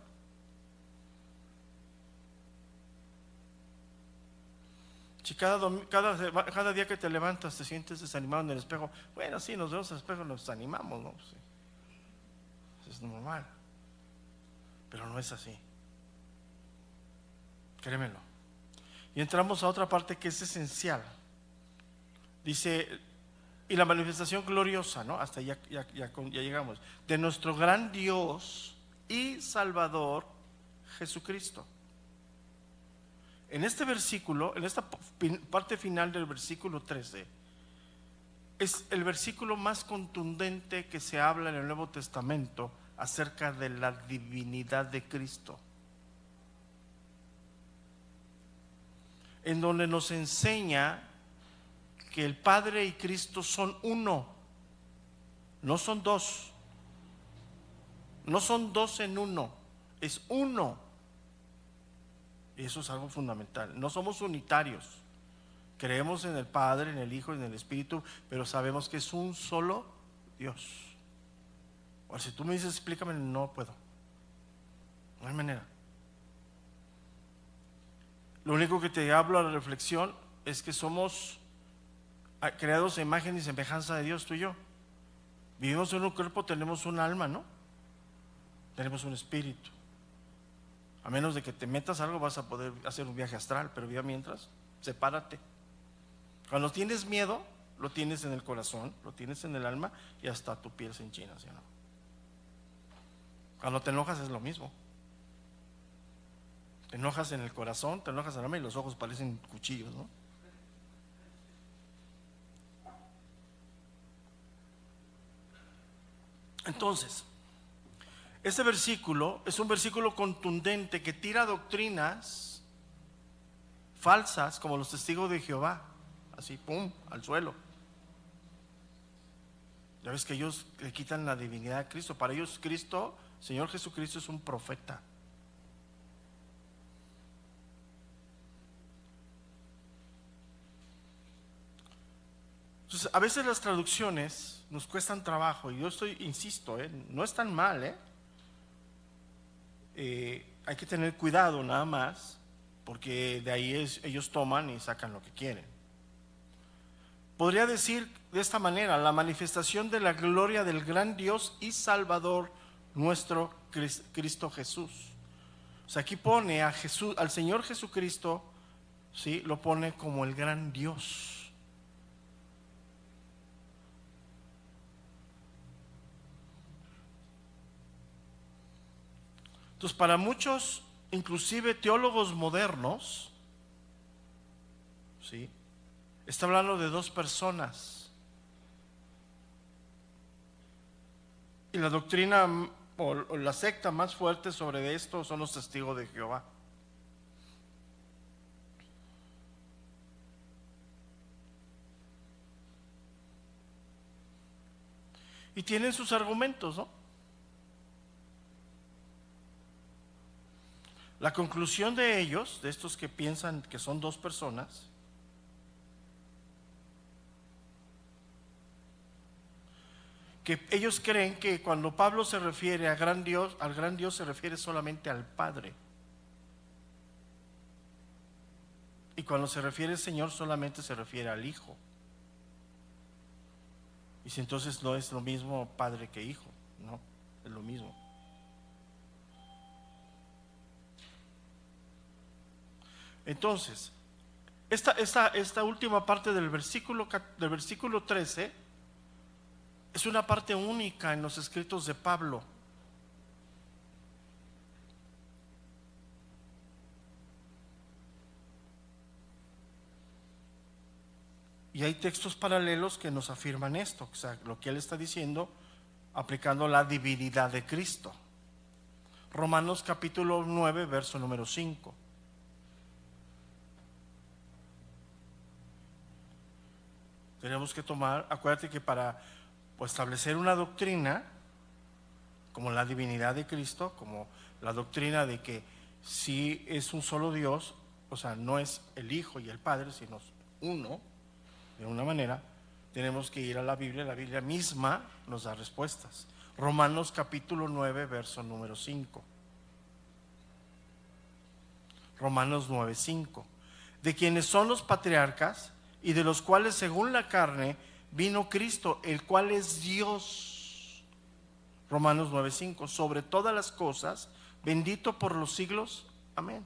[SPEAKER 1] Si cada día que te levantas te sientes desanimado en el espejo, bueno, sí, nos vemos al espejo y nos desanimamos, ¿no? Sí. Es normal. Pero no es así. Créemelo. Y entramos a otra parte que es esencial. Dice, y la manifestación gloriosa, ¿no? Hasta ya llegamos. De nuestro gran Dios y Salvador Jesucristo. En este versículo, en esta parte final del versículo 13, es el versículo más contundente que se habla en el Nuevo Testamento acerca de la divinidad de Cristo, en donde nos enseña que el Padre y Cristo son uno, no son dos, no son dos en uno, es uno. Y eso es algo fundamental. No somos unitarios. Creemos en el Padre, en el Hijo y en el Espíritu, pero sabemos que es un solo Dios. Ahora, si tú me dices, explícame, no puedo. No hay manera. Lo único que te hablo a la reflexión es que somos creados a imagen y semejanza de Dios, tú y yo. Vivimos en un cuerpo, tenemos un alma, ¿no? Tenemos un espíritu. A menos de que te metas algo, vas a poder hacer un viaje astral, pero ya mientras, sepárate. Cuando tienes miedo, lo tienes en el corazón, lo tienes en el alma y hasta tu piel se enchina, ¿sí o no? Cuando te enojas es lo mismo. Te enojas en el corazón, te enojas en el alma y los ojos parecen cuchillos, ¿no? Entonces, este versículo es un versículo contundente que tira doctrinas falsas como los testigos de Jehová, así, pum, al suelo. Ya ves que ellos le quitan la divinidad a Cristo. Para ellos Cristo, Señor Jesucristo, es un profeta. Entonces, a veces las traducciones nos cuestan trabajo y yo insisto, no es tan mal, hay que tener cuidado nada más, porque de ahí ellos toman y sacan lo que quieren. Podría decir de esta manera: la manifestación de la gloria del gran Dios y Salvador nuestro Cristo Jesús. O sea, aquí pone a Jesús, al Señor Jesucristo, ¿sí? Lo pone como el gran Dios. Entonces, para muchos, inclusive teólogos modernos, ¿sí?, está hablando de dos personas. Y la doctrina o la secta más fuerte sobre esto son los testigos de Jehová. Y tienen sus argumentos, ¿no? La conclusión de ellos, de estos que piensan que son dos personas, que ellos creen que cuando Pablo se refiere a gran Dios, al gran Dios se refiere solamente al Padre. Y cuando se refiere al Señor solamente se refiere al Hijo. Y si entonces no es lo mismo Padre que Hijo, no, es lo mismo. Entonces, esta última parte del versículo 13 es una parte única en los escritos de Pablo. Y hay textos paralelos que nos afirman esto, o sea, lo que él está diciendo, aplicando la divinidad de Cristo. Romanos capítulo 9, verso número 5. Tenemos que tomar, acuérdate que para establecer una doctrina como la divinidad de Cristo, como la doctrina de que sí es un solo Dios, o sea, no es el Hijo y el Padre, sino uno, de una manera, tenemos que ir a la Biblia misma nos da respuestas. Romanos capítulo 9, verso número 5. Romanos 9, 5. De quienes son los patriarcas y de los cuales según la carne vino Cristo, el cual es Dios. Romanos 9, 5. Sobre todas las cosas, bendito por los siglos. Amén.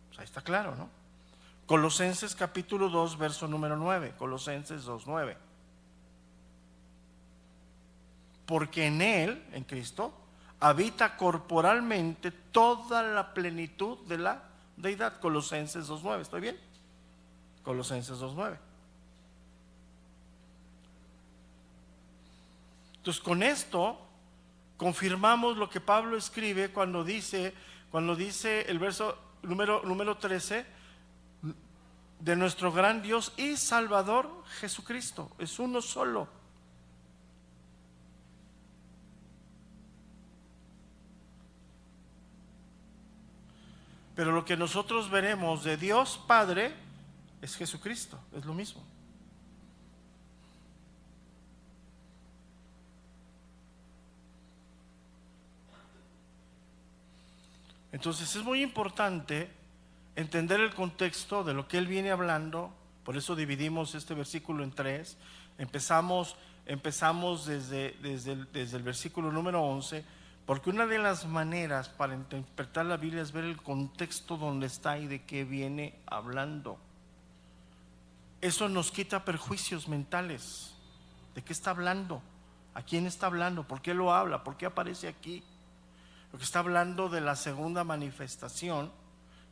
[SPEAKER 1] Pues ahí está claro, ¿no? Colosenses capítulo 2, verso número 9. Colosenses 2, 9. Porque en Él, en Cristo, habita corporalmente toda la plenitud de la deidad. Colosenses 2, 9. ¿Estoy bien? Colosenses 2, 9. Entonces, con esto confirmamos lo que Pablo escribe cuando dice el verso número 13, de nuestro gran Dios y Salvador Jesucristo. Es uno solo. Pero lo que nosotros veremos de Dios Padre es Jesucristo, es lo mismo. Entonces es muy importante entender el contexto de lo que él viene hablando. Por eso dividimos este versículo en tres. Empezamos desde el versículo número 11, porque una de las maneras para interpretar la Biblia es ver el contexto donde está y de qué viene hablando. Eso nos quita perjuicios mentales. ¿De qué está hablando? ¿A quién está hablando? ¿Por qué lo habla? ¿Por qué aparece aquí? Porque está hablando de la segunda manifestación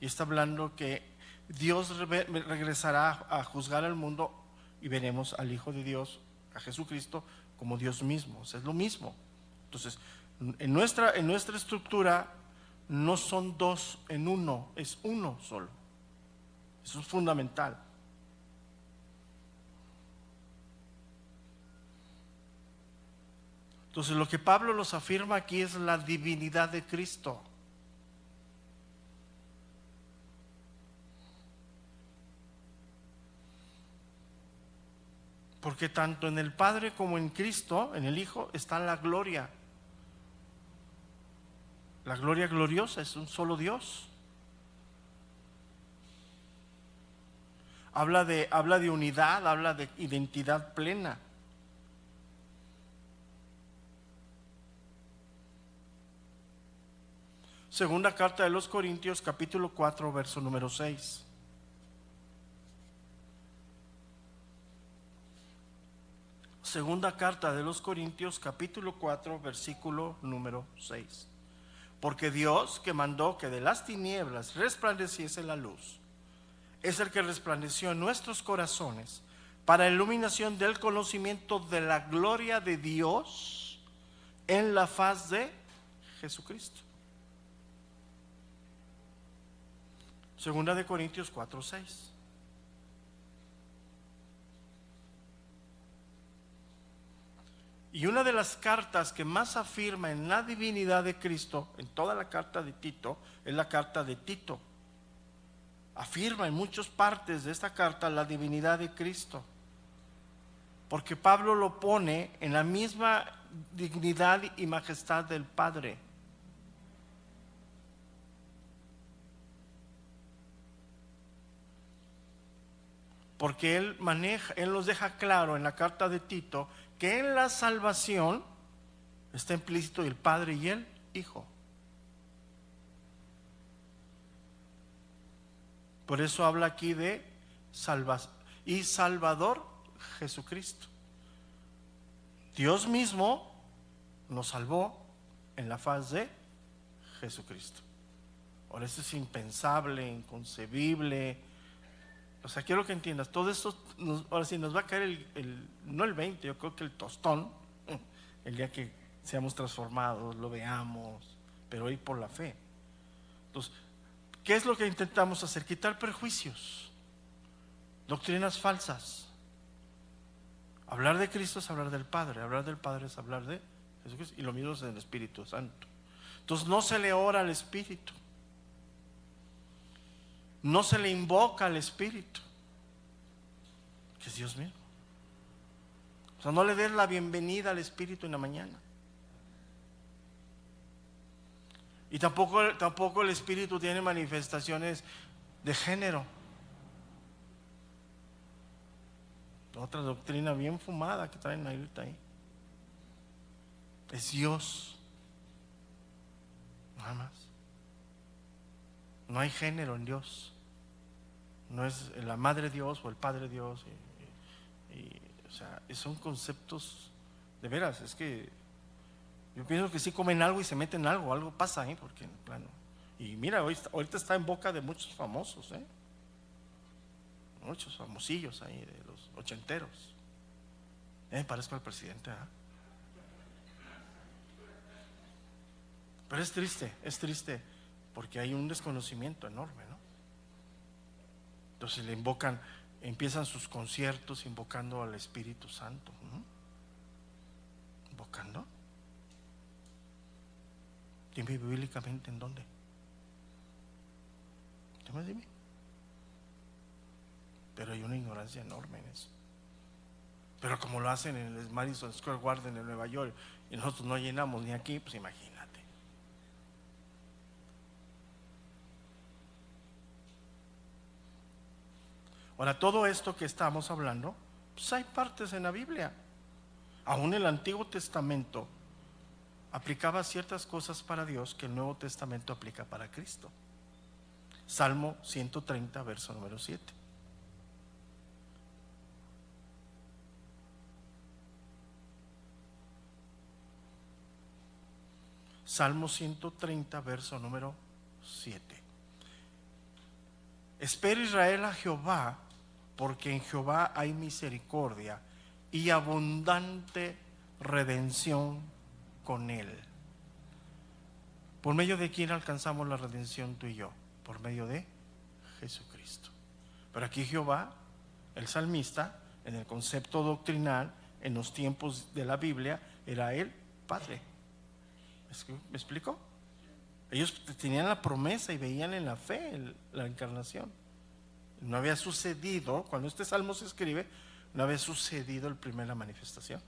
[SPEAKER 1] y está hablando que Dios regresará a juzgar al mundo y veremos al Hijo de Dios, a Jesucristo, como Dios mismo. O sea, es lo mismo. Entonces, en nuestra estructura no son dos en uno, es uno solo. Eso es fundamental. Entonces, lo que Pablo nos afirma aquí es la divinidad de Cristo. Porque tanto en el Padre como en Cristo, en el Hijo, está la gloria. La gloria gloriosa, es un solo Dios. Habla de unidad, habla de identidad plena. Segunda carta de los Corintios, capítulo 4, verso número 6. Segunda carta de los Corintios, capítulo 4, versículo número 6. Porque Dios, que mandó que de las tinieblas resplandeciese la luz, es el que resplandeció en nuestros corazones para iluminación del conocimiento de la gloria de Dios en la faz de Jesucristo. Segunda de Corintios 4, 6. Y una de las cartas que más afirma en la divinidad de Cristo, en toda la carta de Tito, es la carta de Tito. Afirma en muchas partes de esta carta la divinidad de Cristo, porque Pablo lo pone en la misma dignidad y majestad del Padre. Porque él nos deja claro en la carta de Tito que en la salvación está implícito el Padre y el Hijo. Por eso habla aquí de y Salvador Jesucristo. Dios mismo nos salvó en la faz de Jesucristo. Ahora eso es impensable, inconcebible. O sea, quiero que entiendas, todo esto, ahora sí nos va a caer no el 20, yo creo que el tostón, el día que seamos transformados, lo veamos, pero hoy por la fe. Entonces, ¿qué es lo que intentamos hacer? Quitar prejuicios, doctrinas falsas. Hablar de Cristo es hablar del Padre, hablar del Padre es hablar de Jesucristo, y lo mismo es del Espíritu Santo. Entonces, no se le ora al Espíritu. no se le invoca al Espíritu, que es Dios mismo. O sea, no le des la bienvenida al Espíritu en la mañana. Y tampoco el Espíritu tiene manifestaciones de género. Otra doctrina bien fumada que traen ahorita ahí. Es Dios, nada más. No hay género en Dios. No es la madre Dios o el padre Dios. O sea, son conceptos de veras. Es que yo pienso que sí comen algo y se meten algo pasa ahí, porque en plano. Y mira, ahorita está en boca de muchos famosos, muchos famosillos ahí de los ochenteros. Parezco al presidente, Pero es triste, porque hay un desconocimiento enorme, ¿no? Entonces le invocan, empiezan sus conciertos invocando al Espíritu Santo, ¿no? ¿Invocando? Dime bíblicamente en dónde. Dime. Pero hay una ignorancia enorme en eso. Pero como lo hacen en el Madison Square Garden en Nueva York y nosotros no llenamos ni aquí, pues imagínate. Ahora, todo esto que estamos hablando, pues hay partes en la Biblia. Aún el Antiguo Testamento aplicaba ciertas cosas para Dios que el Nuevo Testamento aplica para Cristo. Salmo 130, verso número 7. Salmo 130, verso número 7. Espera Israel a Jehová, porque en Jehová hay misericordia y abundante redención con él. ¿Por medio de quién alcanzamos la redención tú y yo? Por medio de Jesucristo. Pero aquí Jehová, el salmista, en el concepto doctrinal, en los tiempos de la Biblia, era el Padre. ¿Me explico? Ellos tenían la promesa y veían en la fe la encarnación. No había sucedido, cuando este salmo se escribe, no había sucedido la primera manifestación.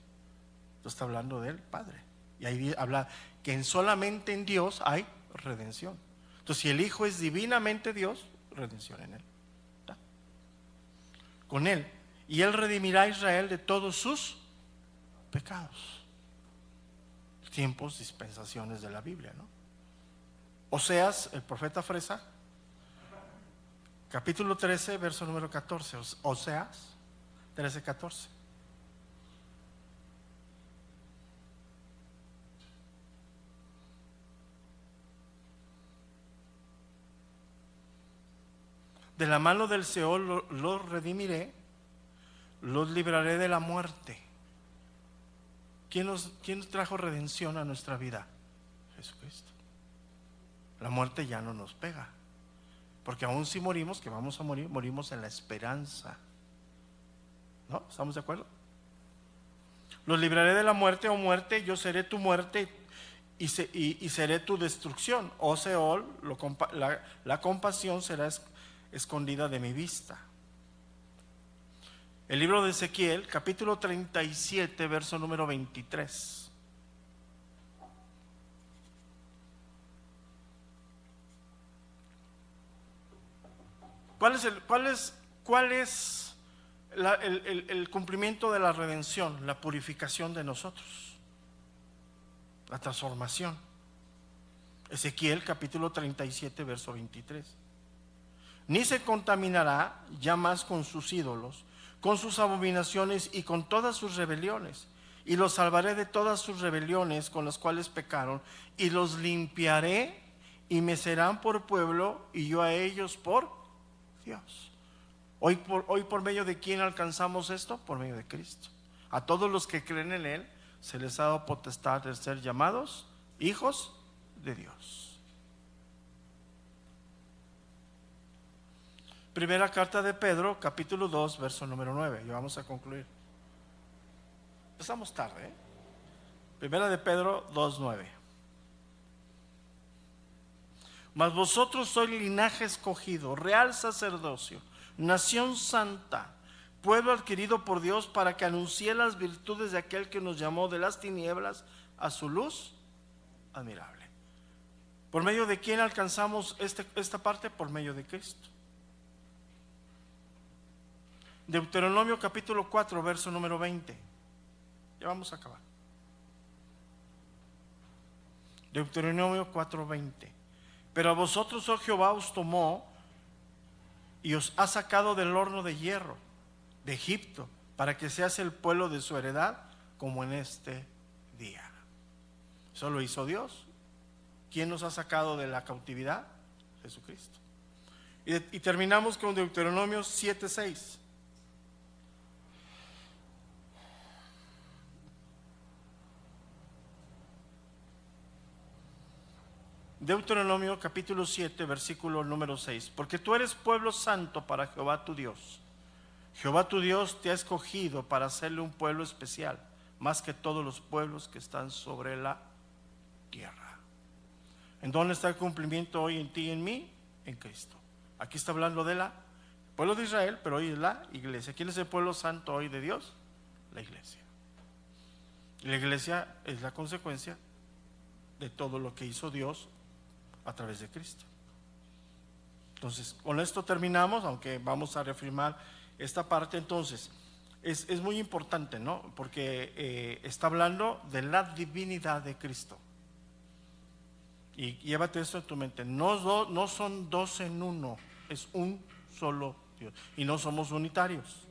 [SPEAKER 1] Entonces está hablando del Padre. Y ahí habla que solamente en Dios hay redención. Entonces, si el Hijo es divinamente Dios, redención en él. ¿Está? Con él. Y él redimirá a Israel de todos sus pecados. Tiempos, dispensaciones de la Biblia, ¿no? Oseas, el profeta Fresa, capítulo 13, verso número 14. Oseas 13, 14. De la mano del Seol los redimiré, los libraré de la muerte. ¿Quién nos trajo redención a nuestra vida? Jesucristo. La muerte ya no nos pega, porque aún si morimos, que vamos a morir, morimos en la esperanza. ¿No? ¿Estamos de acuerdo? Los libraré de la muerte, oh muerte, yo seré tu muerte y seré tu destrucción. Oh Seol, la compasión será escondida de mi vista. El libro de Ezequiel, capítulo 37, verso número 23. ¿Cuál es el cumplimiento de la redención? La purificación de nosotros, la transformación. Ezequiel capítulo 37, verso 23. Ni se contaminará ya más con sus ídolos, con sus abominaciones y con todas sus rebeliones, y los salvaré de todas sus rebeliones con las cuales pecaron, y los limpiaré, y me serán por pueblo, y yo a ellos por Dios. Hoy por medio de quién alcanzamos esto? Por medio de Cristo. A todos los que creen en él se les ha dado potestad de ser llamados hijos de Dios. Primera carta de Pedro, capítulo 2, verso número 9. Ya vamos a concluir. Empezamos tarde, Primera de Pedro 2, 9. Mas vosotros sois linaje escogido, real sacerdocio, nación santa, pueblo adquirido por Dios, para que anuncie las virtudes de aquel que nos llamó de las tinieblas a su luz admirable. ¿Por medio de quién alcanzamos esta parte? Por medio de Cristo. Deuteronomio capítulo 4, verso número 20. Ya vamos a acabar. Deuteronomio 4, 20. Pero a vosotros, oh Jehová, os tomó y os ha sacado del horno de hierro de Egipto, para que seas el pueblo de su heredad, como en este día. Eso lo hizo Dios. ¿Quién nos ha sacado de la cautividad? Jesucristo. Y terminamos con Deuteronomio 7, 6. Deuteronomio capítulo 7, versículo número 6. Porque tú eres pueblo santo para Jehová tu Dios. Jehová tu Dios te ha escogido para hacerle un pueblo especial, más que todos los pueblos que están sobre la tierra. ¿En dónde está el cumplimiento hoy en ti y en mí? En Cristo. Aquí está hablando de la pueblo de Israel, pero hoy es la iglesia. ¿Quién es el pueblo santo hoy de Dios? La iglesia. Y la iglesia es la consecuencia de todo lo que hizo Dios a través de Cristo. Entonces, con esto terminamos, aunque vamos a reafirmar esta parte. Entonces, es muy importante, ¿no? Porque está hablando de la divinidad de Cristo. Y llévate esto en tu mente. No son dos en uno, es un solo Dios. Y no somos unitarios.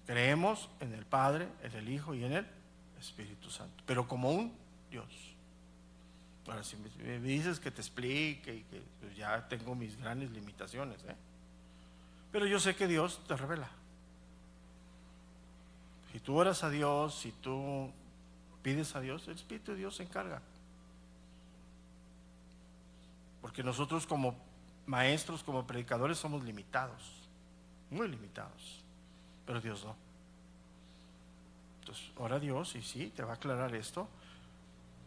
[SPEAKER 1] Creemos en el Padre, en el Hijo y en el Espíritu Santo, pero como un Dios. Ahora, si me dices que te explique, y que pues ya tengo mis grandes limitaciones, pero yo sé que Dios te revela. Si tú oras a Dios, si tú pides a Dios, el Espíritu de Dios se encarga. Porque nosotros como maestros, como predicadores, somos limitados, muy limitados, pero Dios no. Entonces, ora a Dios y sí, te va a aclarar esto.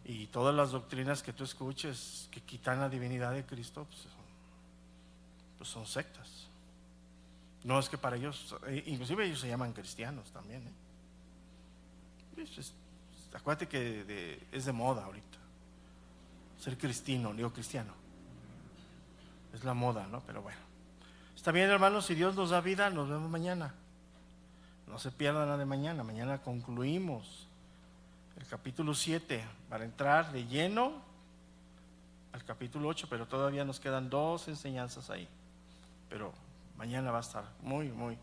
[SPEAKER 1] Y todas las doctrinas que tú escuches que quitan la divinidad de Cristo, pues son sectas. No es que para ellos, inclusive ellos se llaman cristianos también, acuérdate que es de moda ahorita ser cristiano, digo cristiano, es la moda, ¿no? Pero bueno, está bien, hermanos. Si Dios nos da vida, nos vemos mañana. No se pierdan la de mañana. Mañana concluimos el capítulo 7 para entrar de lleno al capítulo 8, pero todavía nos quedan 2 enseñanzas ahí. Pero mañana va a estar muy, muy,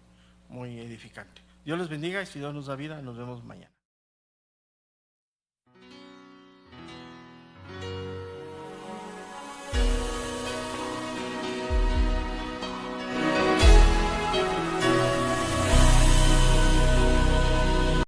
[SPEAKER 1] muy edificante. Dios les bendiga, y si Dios nos da vida, nos vemos mañana.